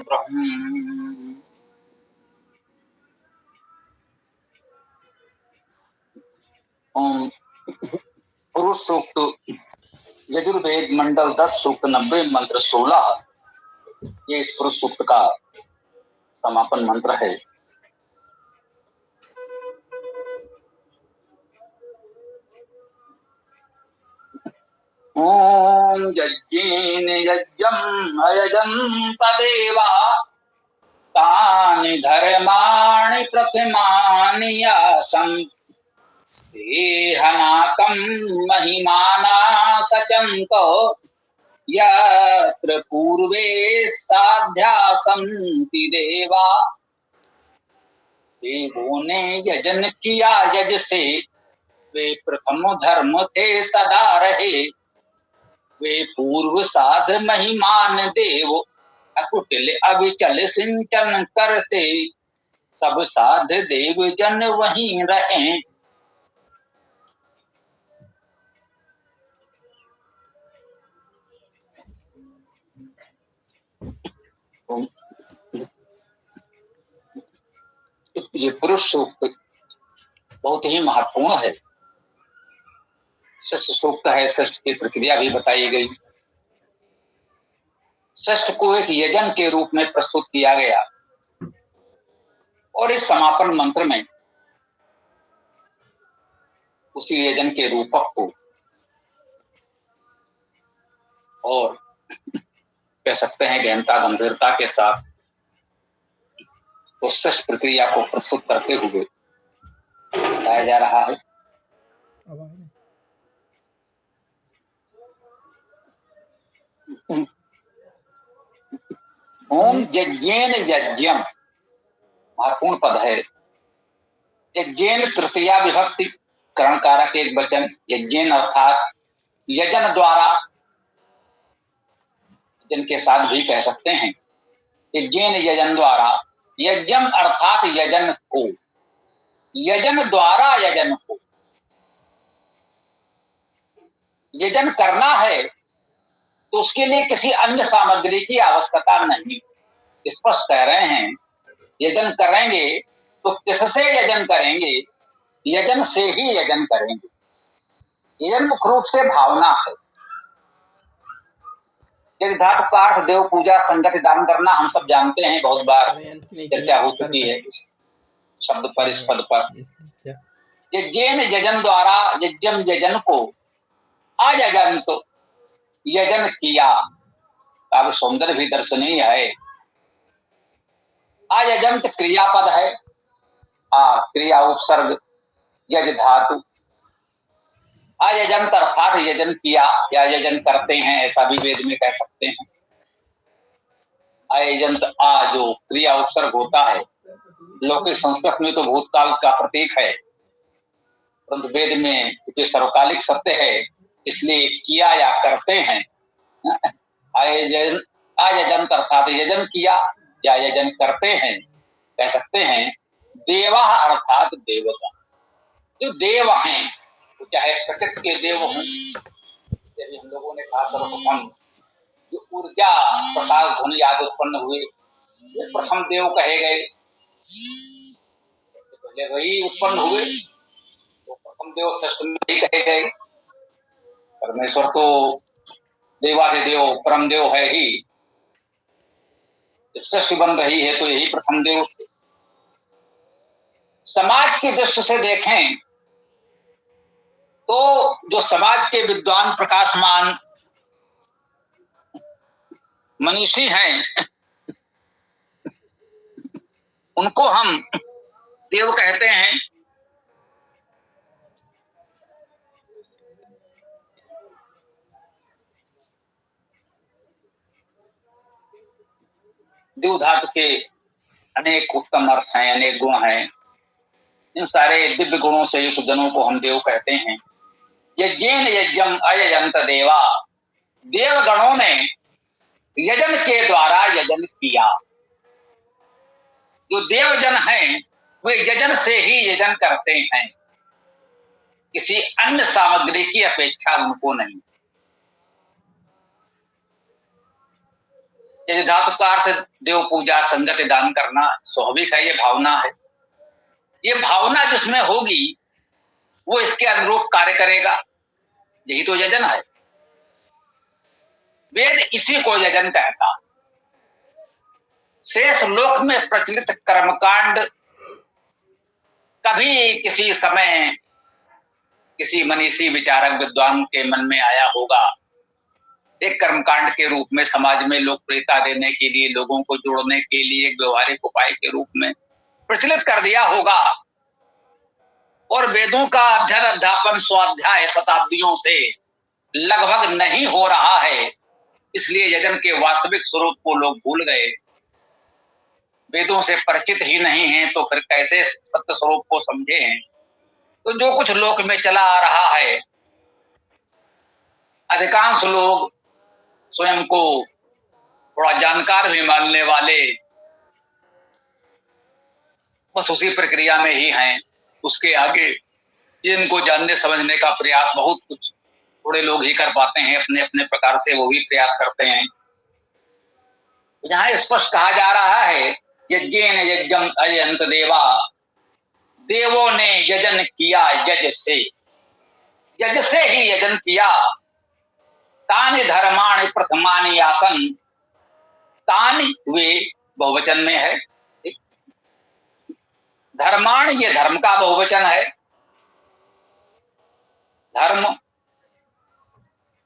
ब्रह्म। ओम। पुरुष सूक्त यजुर्वेद मंडल 10 सूक्त 90 मंत्र 16, ये इस पुरुष सूक्त का समापन मंत्र है। ओम यज्ञेन यज्ञम् अयजन्त देवा तानि धर्माणि प्रथमानि आसन् देहनाकं महिमाना सचन्तो यत्र पूर्वे साध्या सन्ति देवा। देवों ने यजन किया यज से, वे प्रथम धर्म थे सदा रहे। वे पूर्व साध महिमान देव, अकुटिल अविचल सिंचन करते। सब साध देव जन वहीं रहे। ये पुरुष सूक्त बहुत ही महत्वपूर्ण है। षष्ठ सूक्त है, षष्ठ की प्रक्रिया भी बताई गई। षष्ठ को एक यजन के रूप में प्रस्तुत किया गया और इस समापन मंत्र में उसी यजन के रूपक को और कह सकते हैं गहनता गंभीरता के साथ उस षष्ठ प्रक्रिया को प्रस्तुत करते हुए बताया जा रहा है। ओम यज्ञेन यज्ञम महत्वपूर्ण पद है। यज्ञेन तृतीया विभक्ति करण कारक एक वचन। यज्ञेन अर्थात यजन द्वारा, यजन के साथ भी कह सकते हैं। यज्ञेन यजन द्वारा, यज्ञम अर्थात यजन को, यजन द्वारा यजन को। यजन करना है तो उसके लिए किसी अन्य सामग्री की आवश्यकता नहीं। स्पष्ट कह रहे हैं, यजन करेंगे तो किससे यजन करेंगे? यजन से ही यजन करेंगे। यजन मुख्य रूप से भावना है। यदि धातु का अर्थ देव पूजा, संगति दान करना, हम सब जानते हैं, बहुत बार चर्चा हो चुकी है इस शब्द पर, इस पद पर। यज्ञेन यजन द्वारा, यज्ञम यजन को, अयजंत तो यजन किया। अब सौंदर्य भी दर्शनीय है। अयजंत क्रियापद है, क्रिया उपसर्ग यज धातु। अयजंत अर्थात यजन किया या यजन करते हैं, ऐसा भी वेद में कह सकते हैं। अयजंत आ जो क्रिया उपसर्ग होता है, लौकिक संस्कृत में तो भूतकाल का प्रतीक है, परंतु वेद में क्योंकि सर्वकालिक सत्य है इसलिए किया या करते हैं। अयजंत अर्थात यजन किया या यजन करते हैं, कह सकते हैं। देवा अर्थात देवता, जो देव हैं, तो चाहे प्रकृति के देव हों, जैसे हम लोगों ने कहा सर्वप्रथम जो ऊर्जा प्रकाश ध्वनि आदि उत्पन्न हुए, ये प्रथम देव कहे गए। पहले वही उत्पन्न हुए तो प्रथम देव षष्ठ में ही कहे गए। परमेश्वर तो देवाधिदेव परम देव है ही, जब सृष्टि बन रही है तो यही प्रथम देव थे। समाज की दृष्टि से देखें तो जो समाज के विद्वान प्रकाशमान मनीषी हैं, उनको हम देव कहते हैं। देव धातु के अनेक उत्तम अर्थ हैं, अनेक गुण हैं। इन सारे दिव्य गुणों से युक्त जनों को हम देव कहते हैं। यज्ञेन यज्ञम अयजंत देवा, देवगणों ने यजन के द्वारा यजन किया। जो देवजन हैं वे यजन से ही यजन करते हैं, किसी अन्य सामग्री की अपेक्षा उनको नहीं। जैसे धातु का अर्थ देव पूजा, संगत दान करना स्वाभाविक है, ये भावना है। ये भावना जिसमें होगी वो इसके अनुरूप कार्य करेगा, यही तो यजन है। वेद इसी को यजन कहता। शेष लोक में प्रचलित कर्मकांड कभी किसी समय किसी मनीषी विचारक विद्वान के मन में आया होगा, एक कर्मकांड के रूप में समाज में लोकप्रियता देने के लिए, लोगों को जोड़ने के लिए एक व्यवहारिक उपाय के रूप में प्रचलित कर दिया होगा। और वेदों का अध्ययन अध्यापन स्वाध्याय शताब्दियों से लगभग नहीं हो रहा है, इसलिए यजन के वास्तविक स्वरूप को लोग भूल गए। वेदों से परिचित ही नहीं हैं तो फिर कैसे सत्य स्वरूप को समझे हैं। तो जो कुछ लोक में चला आ रहा है, अधिकांश लोग स्वयं को थोड़ा जानकार भी मानने वाले बस उसी प्रक्रिया में ही हैं। उसके आगे इनको जानने समझने का प्रयास बहुत कुछ थोड़े लोग ही कर पाते हैं, अपने अपने प्रकार से वो भी प्रयास करते हैं। यहाँ स्पष्ट कहा जा रहा है, यज्ञेन यज्ञम अयंत देवा, देवों ने यजन किया यज से, यज से ही यजन किया। तानि धर्माणि प्रथमानि आसन, तानि वे बहुवचन में है। धर्माण ये धर्म का बहुवचन है, धर्म।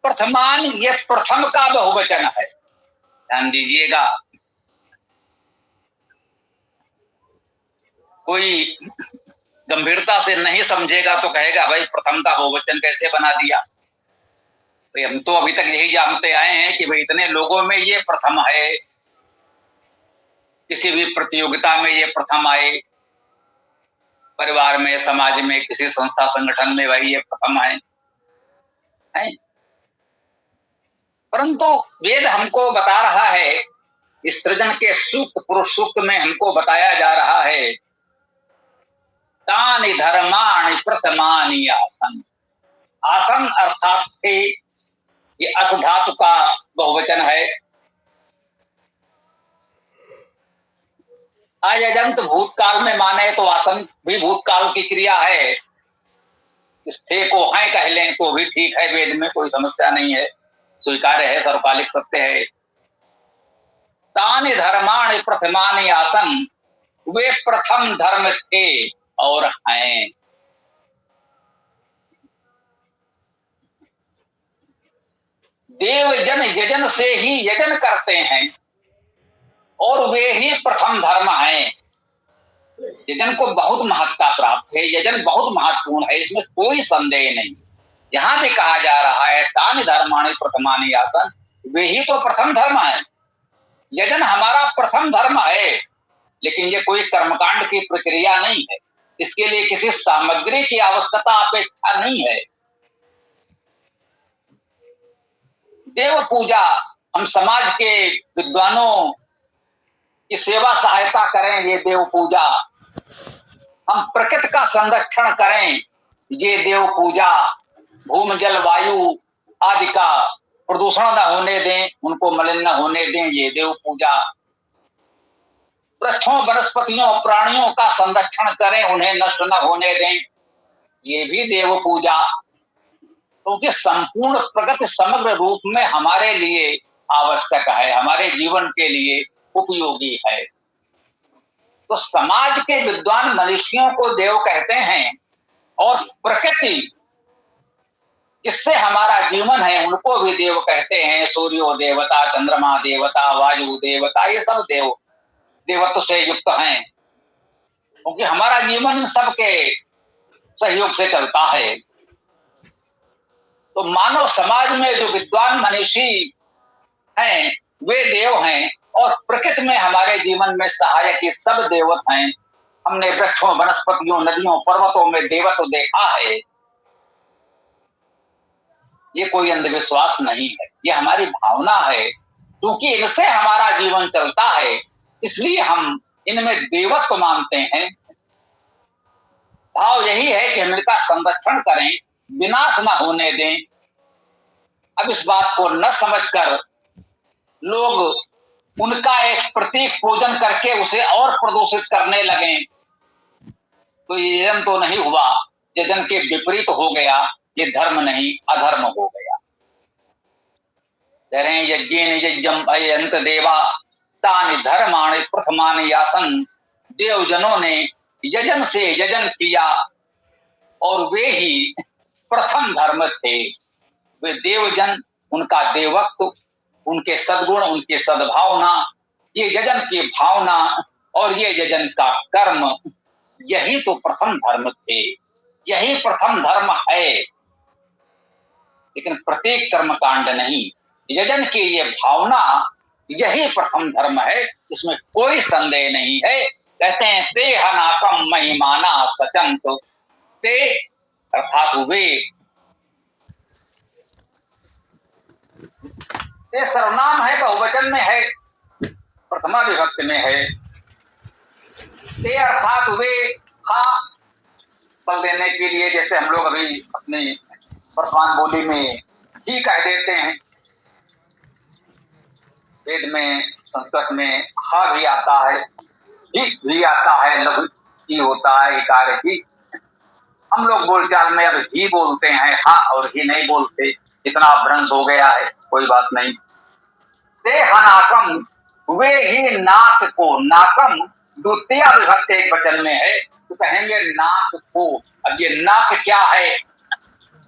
प्रथमान ये प्रथम का बहुवचन है, ध्यान दीजिएगा। कोई गंभीरता से नहीं समझेगा तो कहेगा भाई प्रथम का बहुवचन कैसे बना दिया। भाई हम तो अभी तक यही जानते आए हैं कि भाई इतने लोगों में ये प्रथम है, किसी भी प्रतियोगिता में ये प्रथम आए, परिवार में, समाज में, किसी संस्था संगठन में भाई ये प्रथम है। परंतु वेद हमको बता रहा है, इस सृजन के सूक्त पुरुष सूक्त में हमको बताया जा रहा है, तानि धर्माणि प्रथमानि आसन। आसन अर्थात थे, ये अस धातु का बहुवचन है। अयजंत भूतकाल में माने तो आसन भी भूतकाल की क्रिया है, स्थे को है कह लें तो भी ठीक है, वेद में कोई समस्या नहीं है, स्वीकार्य है, सर्वकालिक सत्य है। तानि धर्माणि प्रथमानि आसन, वे प्रथम धर्म थे और हैं। देवजन यजन से ही यजन करते हैं और वे ही प्रथम धर्म हैं। यजन को बहुत महत्ता प्राप्त है, यजन बहुत महत्वपूर्ण है, इसमें कोई संदेह नहीं। यहां भी कहा जा रहा है, तानि धर्माणि प्रथमानि आसन, वे ही तो प्रथम धर्म है। यजन हमारा प्रथम धर्म है, लेकिन ये कोई कर्मकांड की प्रक्रिया नहीं है, इसके लिए किसी सामग्री की आवश्यकता अपेक्षा नहीं है। देव पूजा हम समाज के विद्वानों की सेवा सहायता करें, ये देव पूजा। हम प्रकृति का संरक्षण करें, ये देव पूजा। भूमि जल वायु आदि का प्रदूषण न होने दें, उनको मलिन न होने दें, ये देव पूजा। वृक्षों वनस्पतियों प्राणियों का संरक्षण करें, उन्हें नष्ट न होने दें, ये भी देव पूजा। क्योंकि संपूर्ण प्रगति समग्र रूप में हमारे लिए आवश्यक है, हमारे जीवन के लिए उपयोगी है। तो समाज के विद्वान मनुष्यों को देव कहते हैं, और प्रकृति जिससे हमारा जीवन है उनको भी देव कहते हैं। सूर्यो देवता, चंद्रमा देवता, वायु देवता, ये सब देवत्व से युक्त हैं, क्योंकि हमारा जीवन इन सबके सहयोग से चलता है। तो मानव समाज में जो विद्वान मनीषी हैं वे देव हैं, और प्रकृति में हमारे जीवन में सहायक ये सब देवत हैं। हमने वृक्षों वनस्पतियों नदियों पर्वतों में देवत्व देखा है, ये कोई अंधविश्वास नहीं है, ये हमारी भावना है। क्योंकि इनसे हमारा जीवन चलता है, इसलिए हम इनमें देवत्व मानते हैं। भाव यही है कि हम इनका संरक्षण करें, विनाश न होने दें। अब इस बात को न समझकर लोग उनका एक प्रतीक पूजन करके उसे और प्रदूषित करने लगे, तो ये यजन तो नहीं हुआ, यजन के विपरीत हो गया, ये धर्म नहीं अधर्म हो गया। कह रहे हैं यज्ञेन यज्ञम अयंत देवा तानि धर्माणि प्रथमानि यासन। देवजनों ने यजन से यजन किया और वे ही प्रथम धर्म थे। वे देवजन, उनका देवत्व, उनके सद्गुण, उनके सद्भावना, ये यजन की भावना और ये यजन का कर्म, यही तो प्रथम धर्म थे, यही प्रथम धर्म है। लेकिन प्रत्येक कर्म कांड नहीं, यजन की ये भावना यही प्रथम धर्म है, इसमें कोई संदेह नहीं है। कहते हैं ते हनाकम महिमाना सचंत। ते अर्थात वे, ये सर्वनाम है, बहुवचन में है, प्रथमा विभक्ति में है। ते अर्थात वे, हा बल देने के लिए, जैसे हम लोग अभी अपनी वर्तमान बोली में ही कह देते हैं। वेद में, संस्कृत में हा भी आता है, ही भी आता है, लघु ही होता है, इकार ही। हम लोग बोलचाल में अब ही बोलते हैं, हा और ही नहीं बोलते, इतना भ्रंश हो गया है, कोई बात नहीं। ते हनाकम, वे ही नाक को, नाकम द्वितीय विभक्ति एक वचन में है, तो कहेंगे नाक को। अब ये नाक क्या है,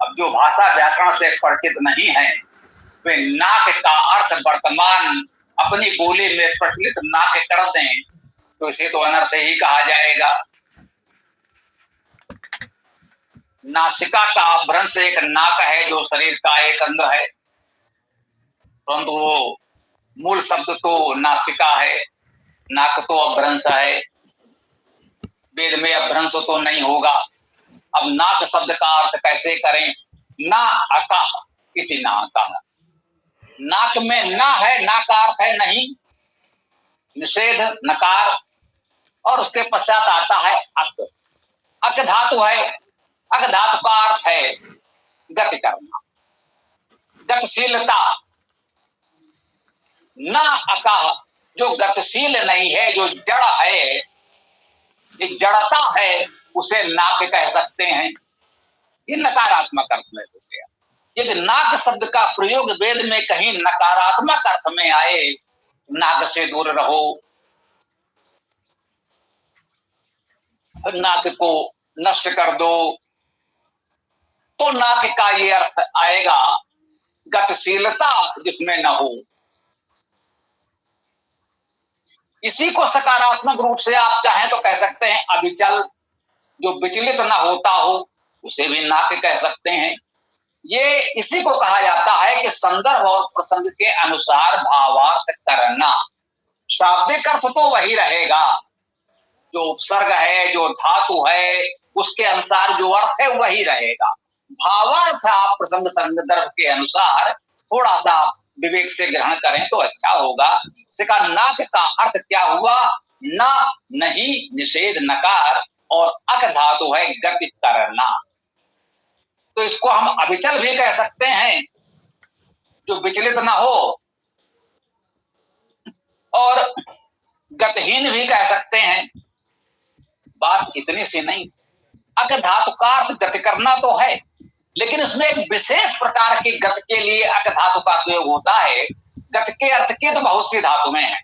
अब जो भाषा व्याकरण से परिचित नहीं है, वे नाक का अर्थ वर्तमान अपनी बोली में प्रचलित नाक कर दें, तो इसे तो अनर्थ ही कहा जाएगा। नासिका का भ्रंश एक नाक है, जो शरीर का एक अंग है, परंतु वो मूल शब्द तो नासिका है, नाक तो अपभ्रंश है, वेद में अपभ्रंश तो नहीं होगा। अब नाक शब्द का अर्थ कैसे करें? ना अका इति नाका, नाक में ना है, ना का अर्थ है नहीं, निषेध नकार, और उसके पश्चात आता है अक। अक धातु है, अक धातु का अर्थ है गति करना, गतिशीलता। ना अका, जो गतिशील नहीं है, जो जड़ है, ये जड़ता है, उसे नाक कह सकते हैं। ये नकारात्मक अर्थ में हो गया। यदि नाक शब्द का प्रयोग वेद में कहीं नकारात्मक अर्थ में आए, नाक से दूर रहो, नाक को नष्ट कर दो, तो नाक का ये अर्थ आएगा गतिशीलता जिसमें न हो। इसी को सकारात्मक रूप से आप चाहें तो कह सकते हैं अविचल, जो विचलित न होता हो, उसे भी नाक कह सकते हैं। ये इसी को कहा जाता है कि संदर्भ और प्रसंग के अनुसार भावार्थ करना। शाब्दिक अर्थ तो वही रहेगा, जो उपसर्ग है, जो धातु है, उसके अनुसार जो अर्थ है वही रहेगा। भावार्थ आप प्रसंग संदर्भ के अनुसार थोड़ा सा विवेक से ग्रहण करें तो अच्छा होगा। इसका नाक का अर्थ क्या हुआ? ना, नहीं, निषेध, नकार, और अक धातु है गति करना। तो इसको हम अविचल भी कह सकते हैं, जो विचलित ना हो, और गतिहीन भी कह सकते हैं। बात इतनी सी नहीं, अक धातु का अर्थ गति करना तो है, लेकिन इसमें एक विशेष प्रकार की गति के लिए अक धातु का प्रयोग होता है। गति के अर्थ की तो बहुत सी धातु में है।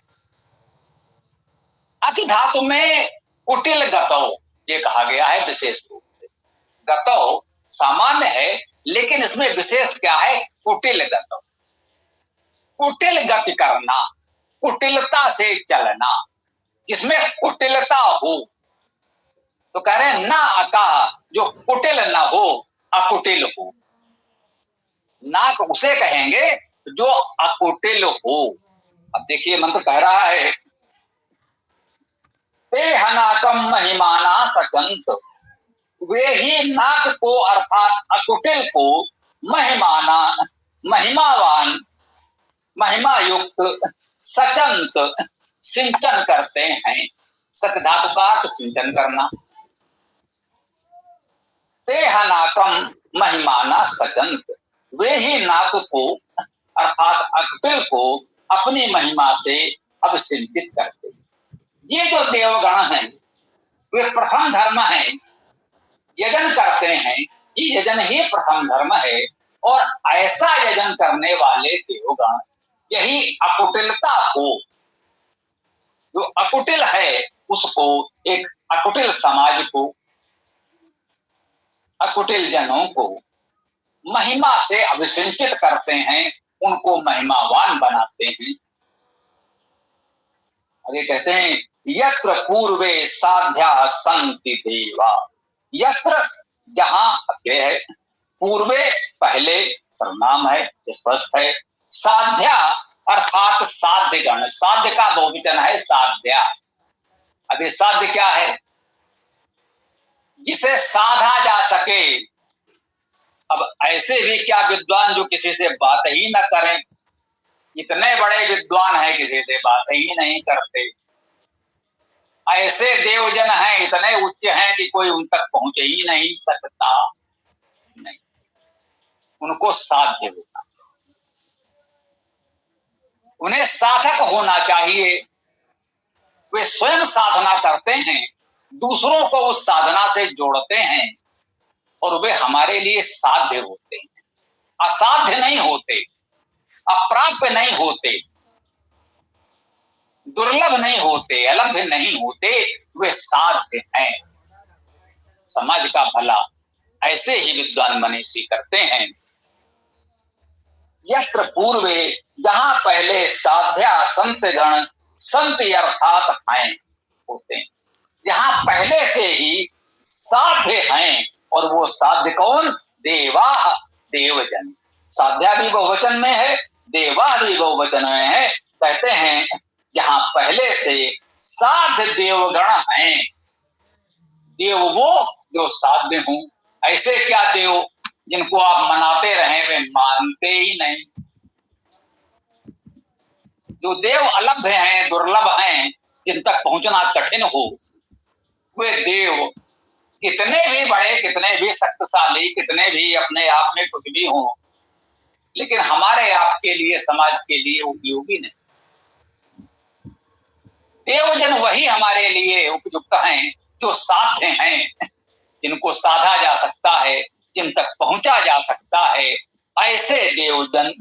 अक धातु में कुटिल गतौ ये कहा गया है विशेष रूप से। गतौ सामान्य है, लेकिन इसमें विशेष क्या है? कुटिल गतौ, कुटिल गति करना, कुटिलता से चलना, जिसमें कुटिलता हो। तो कह रहे हैं ना अका, जो कुटिल ना हो, अकुटिल हो। नाक उसे कहेंगे जो अकुटिल हो। अब देखिए मंत्र कह रहा है ते हनाकम महिमाना सचंत, वे ही नाक को अर्थात अकुटिल को महिमाना, महिमावान, महिमा युक्त, सचंत सिंचन करते हैं। सच धातु का अर्थ सिंचन करना। ते हनाकम महिमाना सचंत, वे ही नाक को अर्थात अकुटिल को अपनी महिमा से अभिसिंचित करते हैं। ये जो देवगण हैं वे प्रथम धर्म है, यजन करते हैं, ये यजन ही प्रथम धर्म है। और ऐसा यजन करने वाले देवगण यही अकुटिलता को, जो अकुटिल है उसको, एक अकुटिल समाज को, अकुटिल जनों को महिमा से अभिसिंचित करते हैं, उनको महिमावान बनाते हैं। आगे कहते हैं यत्र पूर्वे साध्या संति देवा, यत्र जहां है, पूर्वे पहले सर्वनाम है, स्पष्ट है। साध्या अर्थात साध्य गण, साध्य का बहुवचन है साध्या। अभी साध्य क्या है? जिसे साधा जा सके। अब ऐसे भी क्या विद्वान जो किसी से बात ही न करें, इतने बड़े विद्वान हैं किसी से बात ही नहीं करते। ऐसे देवजन हैं, इतने उच्च हैं कि कोई उन तक पहुंच ही नहीं सकता। नहीं, उनको साध्य होना, उन्हें साधक होना चाहिए। वे स्वयं साधना करते हैं, दूसरों को उस साधना से जोड़ते हैं, और वे हमारे लिए साध्य होते हैं, असाध्य नहीं होते, अप्राप्य नहीं होते, दुर्लभ नहीं होते, अलभ्य नहीं होते, वे साध्य हैं। समाज का भला ऐसे ही विद्वान मनीषी करते हैं। यत्र पूर्वे, जहां पहले साध्या संत गण, संत अर्थात हैं होते हैं, जहां पहले से ही साध्य हैं, और वो साध्य कौन? देवा, देवजन। साध्या भी बहुवचन में है, देवा भी बहुवचन में है। कहते हैं जहां पहले से साध्य देवगण हैं, देव वो जो साध्य हूं। ऐसे क्या देव जिनको आप मनाते रहे वे मानते ही नहीं। जो देव अलभ्य हैं, दुर्लभ हैं, जिन तक पहुंचना कठिन हो, वे देव कितने भी बड़े, कितने भी शक्तिशाली, कितने भी अपने आप में कुछ भी हो, लेकिन हमारे आपके लिए, समाज के लिए उपयोगी नहीं। देवजन वही हमारे लिए उपयुक्त हैं जो साध्य हैं, जिनको साधा जा सकता है, जिन तक पहुंचा जा सकता है। ऐसे देवजन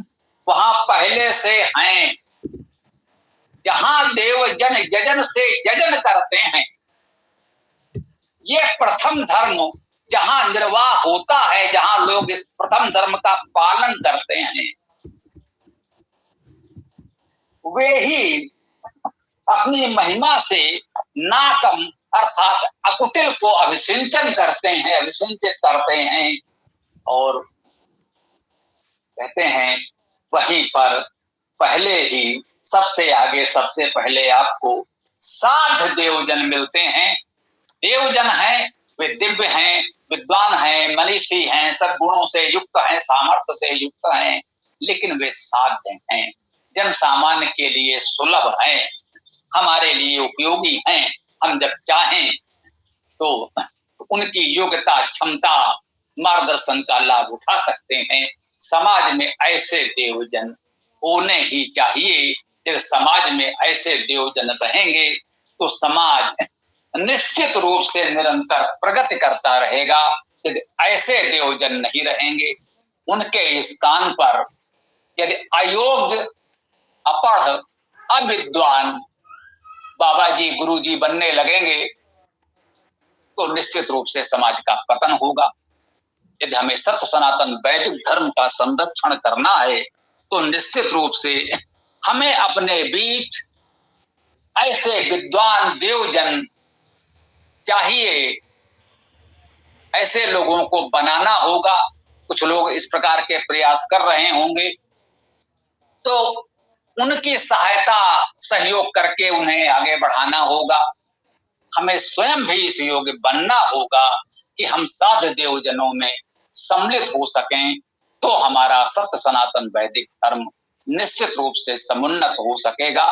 वहां पहले से हैं। जहां देवजन यजन से यजन करते हैं, ये प्रथम धर्म जहां निर्वाह होता है, जहां लोग इस प्रथम धर्म का पालन करते हैं, वे ही अपनी महिमा से नाकम अर्थात अकुटिल को अभिसिंचन करते हैं, अभिसिंचित करते हैं। और कहते हैं वहीं पर पहले ही सबसे आगे, सबसे पहले आपको साध देवजन मिलते हैं। देवजन हैं, वे दिव्य हैं, विद्वान हैं, मनीषी हैं, सद्गुणों से युक्त हैं, सामर्थ्य से युक्त हैं, लेकिन वे साध्य हैं, जन सामान्य के लिए सुलभ हैं, हमारे लिए उपयोगी हैं। हम जब चाहें तो उनकी योग्यता, क्षमता, मार्गदर्शन का लाभ उठा सकते हैं। समाज में ऐसे देवजन होने ही चाहिए। यदि समाज में ऐसे देवजन रहेंगे तो समाज निश्चित रूप से निरंतर प्रगति करता रहेगा। यदि ऐसे देवजन नहीं रहेंगे, उनके स्थान पर यदि अयोग्य, अपढ़, अविद्वान बाबा जी, गुरु जी बनने लगेंगे तो निश्चित रूप से समाज का पतन होगा। यदि हमें सत्य सनातन वैदिक धर्म का संरक्षण करना है तो निश्चित रूप से हमें अपने बीच ऐसे विद्वान देवजन चाहिए, ऐसे लोगों को बनाना होगा। कुछ लोग इस प्रकार के प्रयास कर रहे होंगे, तो उनकी सहायता, सहयोग करके उन्हें आगे बढ़ाना होगा। हमें स्वयं भी इस योग्य बनना होगा कि हम साध देवजनों में सम्मिलित हो सकें, तो हमारा सत्य सनातन वैदिक धर्म निश्चित रूप से समुन्नत हो सकेगा।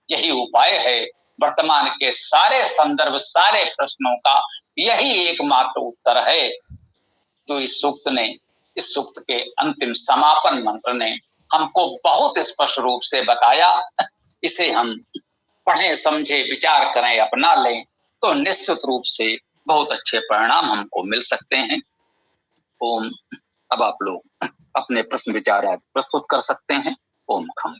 यही उपाय है। वर्तमान के सारे संदर्भ, सारे प्रश्नों का यही एकमात्र उत्तर है जो इस सूक्त के अंतिम समापन मंत्र ने हमको बहुत स्पष्ट रूप से बताया। इसे हम पढ़ें, समझे, विचार करें, अपना लें, तो निश्चित रूप से बहुत अच्छे परिणाम हमको मिल सकते हैं। ओम। अब आप लोग अपने प्रश्न विचार आज प्रस्तुत कर सकते हैं। ओम खम।